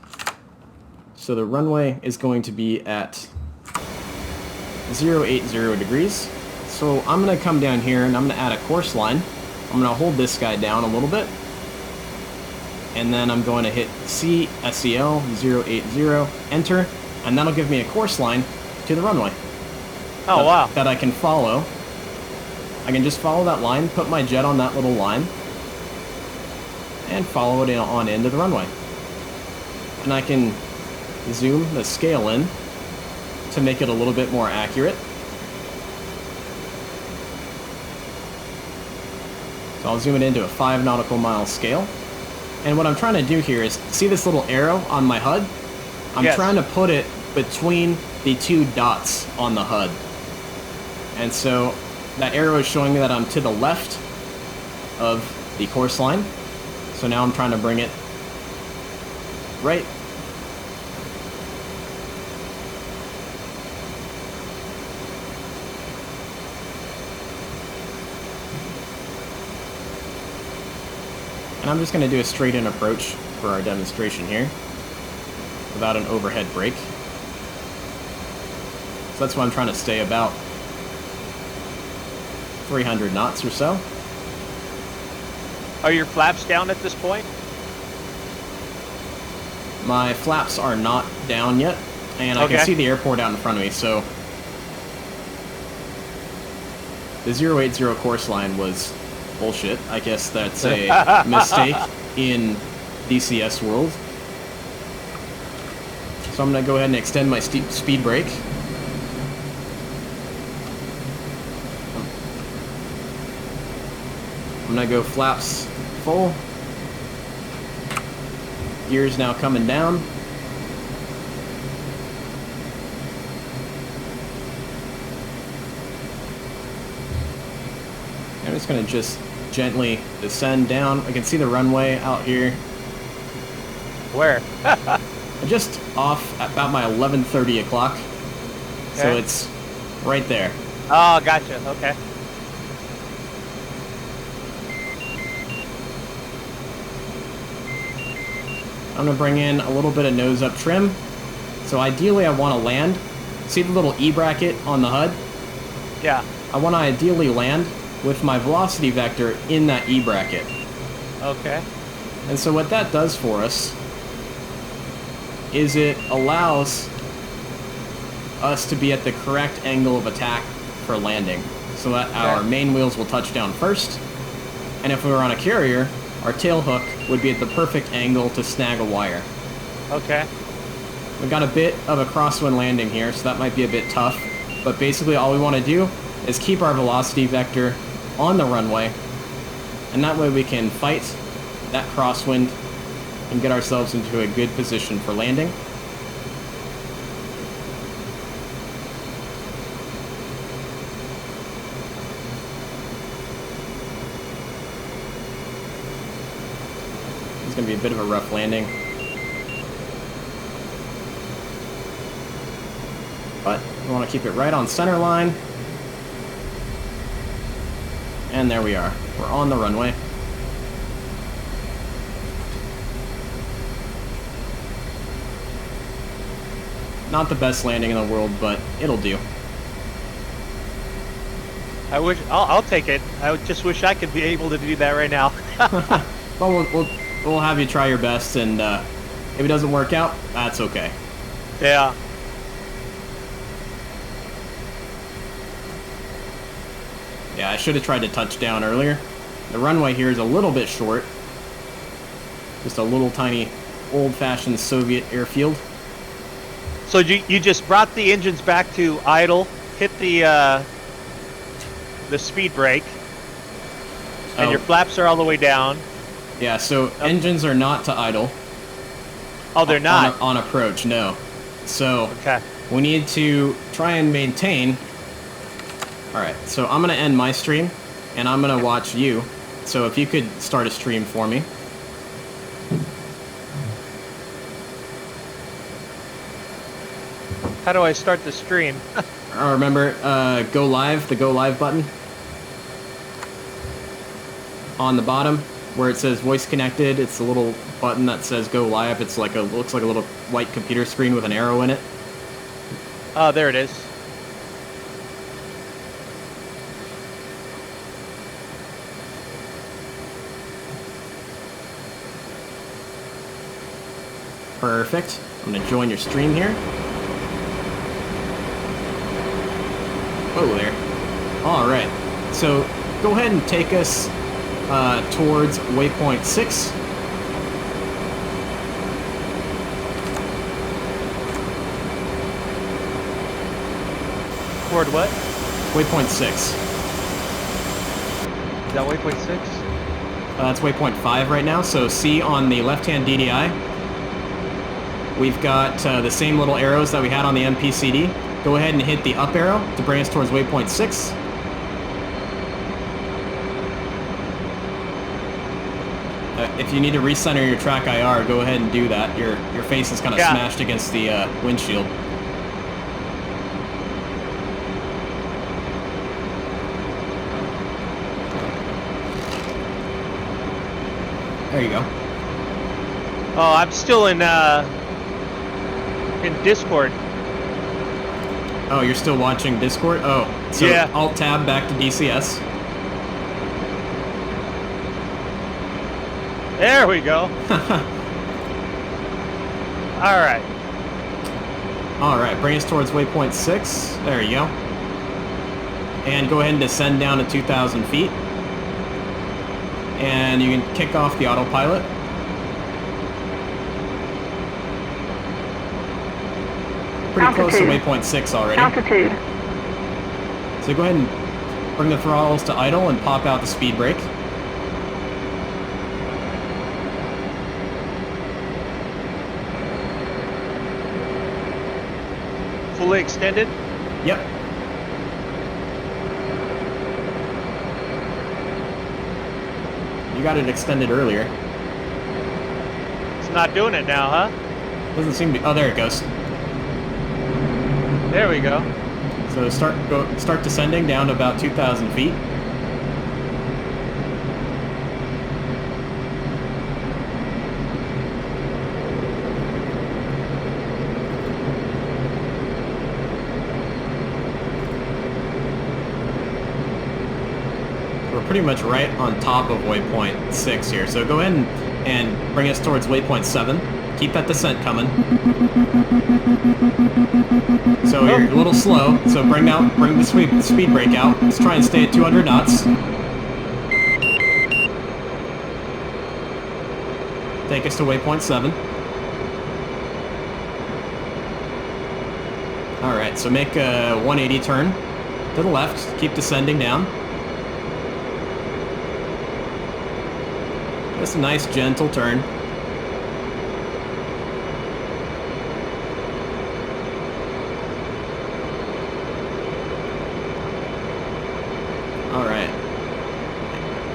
So the runway is going to be at 080 degrees. So I'm going to come down here and I'm going to add a course line. I'm going to hold this guy down a little bit. And then I'm going to hit CSEL 080, enter, and that'll give me a course line to the runway. Oh, wow. That I can follow. I can just follow that line, put my jet on that little line, and follow it on into the runway. And I can zoom the scale in to make it a little bit more accurate. So I'll zoom it into a 5 nautical mile scale. And what I'm trying to do here is, see this little arrow on my HUD? I'm trying to put it between the 2 dots on the HUD. And so that arrow is showing me that I'm to the left of the course line. So now I'm trying to bring it right. And I'm just going to do a straight-in approach for our demonstration here, without an overhead brake. So that's why I'm trying to stay about 300 knots or so. Are your flaps down at this point? My flaps are not down yet, and I can see the airport out in front of me, so the 080 course line was bullshit. I guess that's a mistake in DCS world. So I'm going to go ahead and extend my speed brake. I'm going to go flaps full. Gears now coming down. just going to just gently descend down. I can see the runway out here. Where? Just off at about my 11:30 o'clock. So Okay. it's right there. Oh, gotcha. Okay. I'm going to bring in a little bit of nose up trim. So ideally I want to land. See the little E bracket on the HUD? Yeah. I want to ideally land with my velocity vector in that E bracket. Okay. And so what that does for us is it allows us to be at the correct angle of attack for landing, so that our main wheels will touch down first, and if we were on a carrier, our tail hook would be at the perfect angle to snag a wire. Okay. We've got a bit of a crosswind landing here, so that might be a bit tough, but basically all we want to do is keep our velocity vector on the runway, and that way we can fight that crosswind and get ourselves into a good position for landing. It's going to be a bit of a rough landing, but we want to keep it right on center line. And there we are. We're on the runway. Not the best landing in the world, but it'll do. I wish I'll take it. I just wish I could be able to do that right now. Well, we'll have you try your best, and if it doesn't work out, that's okay. Yeah. Yeah, I should have tried to touch down earlier. The runway here is a little bit short. Just a little tiny old-fashioned Soviet airfield. So you just brought the engines back to idle, hit the speed brake, and Oh. your flaps are all the way down. Yeah, so engines are not to idle. Oh, they're not. On approach, no. So Okay. we need to try and maintain. Alright, so I'm going to end my stream, and I'm going to watch you. So if you could start a stream for me. How do I start the stream? Remember, go live, the go live button. On the bottom, where it says voice connected, it's a little button that says go live. It's like looks like a little white computer screen with an arrow in it. Oh, there it is. Perfect. I'm going to join your stream here. Whoa there. Alright. So, go ahead and take us towards waypoint 6. Toward what? Waypoint 6. Is that waypoint 6? That's waypoint 5 right now. So, see on the left-hand DDI, we've got the same little arrows that we had on the MPCD. Go ahead and hit the up arrow to bring us towards waypoint 6. If you need to recenter your track IR, go ahead and do that. Your face is kind of smashed against the windshield. There you go. Oh, I'm still in Discord. Oh, you're still watching Discord? Oh, so Yeah. Alt-Tab back to DCS. There we go. All right. Alright, bring us towards waypoint 6. There you go. And go ahead and descend down to 2,000 feet. And you can kick off the autopilot. Pretty close to Altitude. waypoint 6 already. Altitude. So go ahead and bring the throttles to idle and pop out the speed brake. Fully extended. Yep. You got it extended earlier. It's not doing it now, huh? Doesn't seem to. Oh, there it goes. There we go. So start descending down to about 2,000 feet. We're pretty much right on top of waypoint 6 here. So go ahead and bring us towards waypoint 7. Keep that descent coming. So you're a little slow, so bring the speed brake out. Let's try and stay at 200 knots. Take us to waypoint 7. Alright, so make a 180 turn to the left. Keep descending down. Just a nice gentle turn. Alright.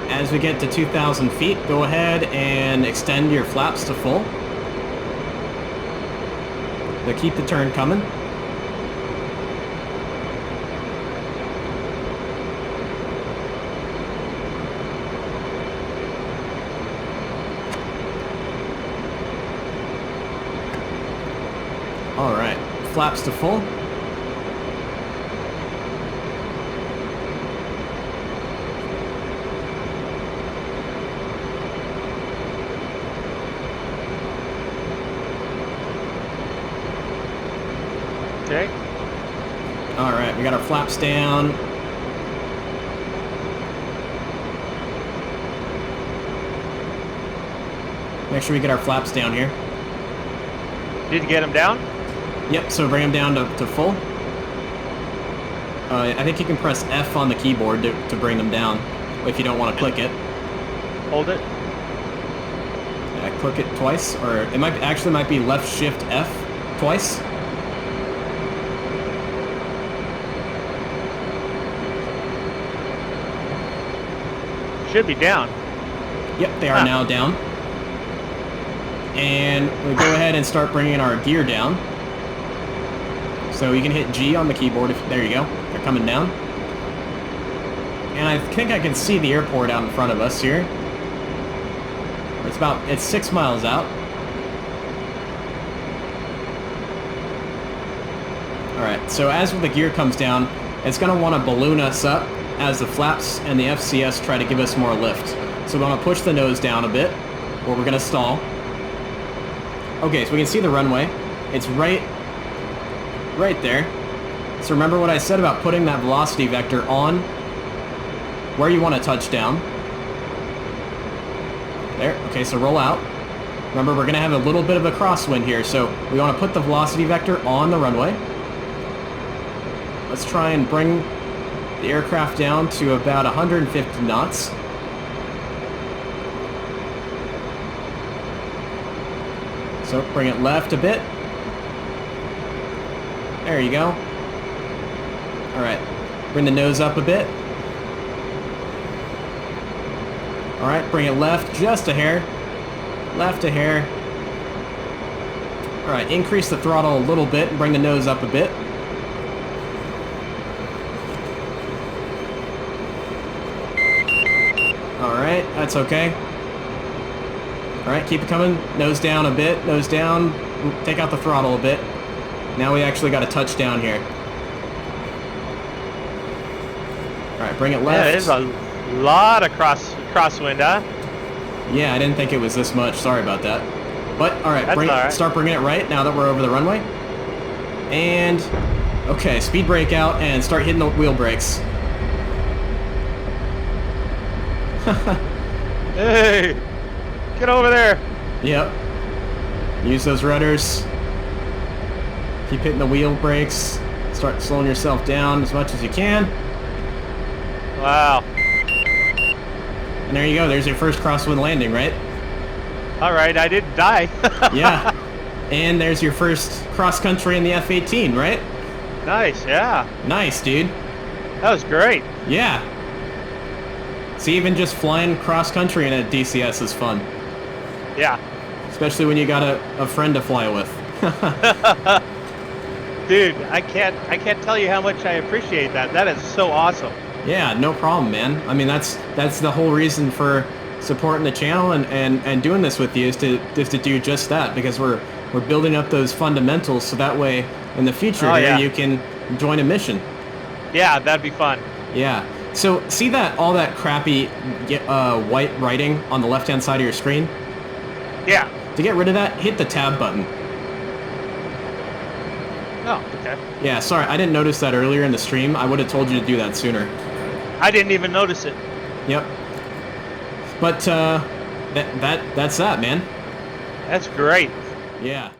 As we get to 2,000 feet, go ahead and extend your flaps to full. But keep the turn coming. Alright, flaps to full. Okay. Alright, we got our flaps down. Make sure we get our flaps down here. Did you get them down? Yep, so bring them down to full. I think you can press F on the keyboard to bring them down, if you don't want to click it. Hold it. Yeah, click it twice, or it might be left shift F twice. Should be down. Yep, they are now down. And we'll go ahead and start bringing our gear down. So you can hit G on the keyboard. There you go. They're coming down. And I think I can see the airport out in front of us here. It's 6 miles out. Alright, so as the gear comes down, it's going to want to balloon us up as the flaps and the FCS try to give us more lift. So we want to push the nose down a bit, or we're going to stall. Okay, so we can see the runway. It's right there. So remember what I said about putting that velocity vector on where you want to touch down. There. Okay, so roll out. Remember, we're going to have a little bit of a crosswind here, so we want to put the velocity vector on the runway. Let's try and bring the aircraft down to about 150 knots. So bring it left a bit. There you go. Alright, bring the nose up a bit. Alright, bring it left just a hair. Left a hair. Alright, increase the throttle a little bit and bring the nose up a bit. Alright, that's okay. Alright, keep it coming. Nose down a bit, nose down. Take out the throttle a bit. Now we actually got a touchdown here. Alright, bring it left. Yeah, there's a lot of crosswind, huh? Yeah, I didn't think it was this much. Sorry about that. But, alright, start bringing it right now that we're over the runway. And, okay, speed brake out and start hitting the wheel brakes. Hey! Get over there! Yep. Use those rudders. Keep hitting the wheel brakes. Start slowing yourself down as much as you can. Wow. And there you go. There's your first crosswind landing, right? Alright, I didn't die. Yeah. And there's your first cross-country in the F-18, right? Nice, yeah. Nice, dude. That was great. Yeah. See, even just flying cross country in a DCS is fun. Yeah. Especially when you got a friend to fly with. Dude, I can't tell you how much I appreciate that. That is so awesome. Yeah, no problem, man. I mean, that's the whole reason for supporting the channel and doing this with you is to do just that, because we're building up those fundamentals so that way in the future you can join a mission. Yeah, that'd be fun. Yeah. So see that all that crappy white writing on the left-hand side of your screen? Yeah. To get rid of that, hit the tab button. Oh, okay. Yeah, sorry, I didn't notice that earlier in the stream. I would have told you to do that sooner. I didn't even notice it. Yep. But that's that, man. That's great. Yeah.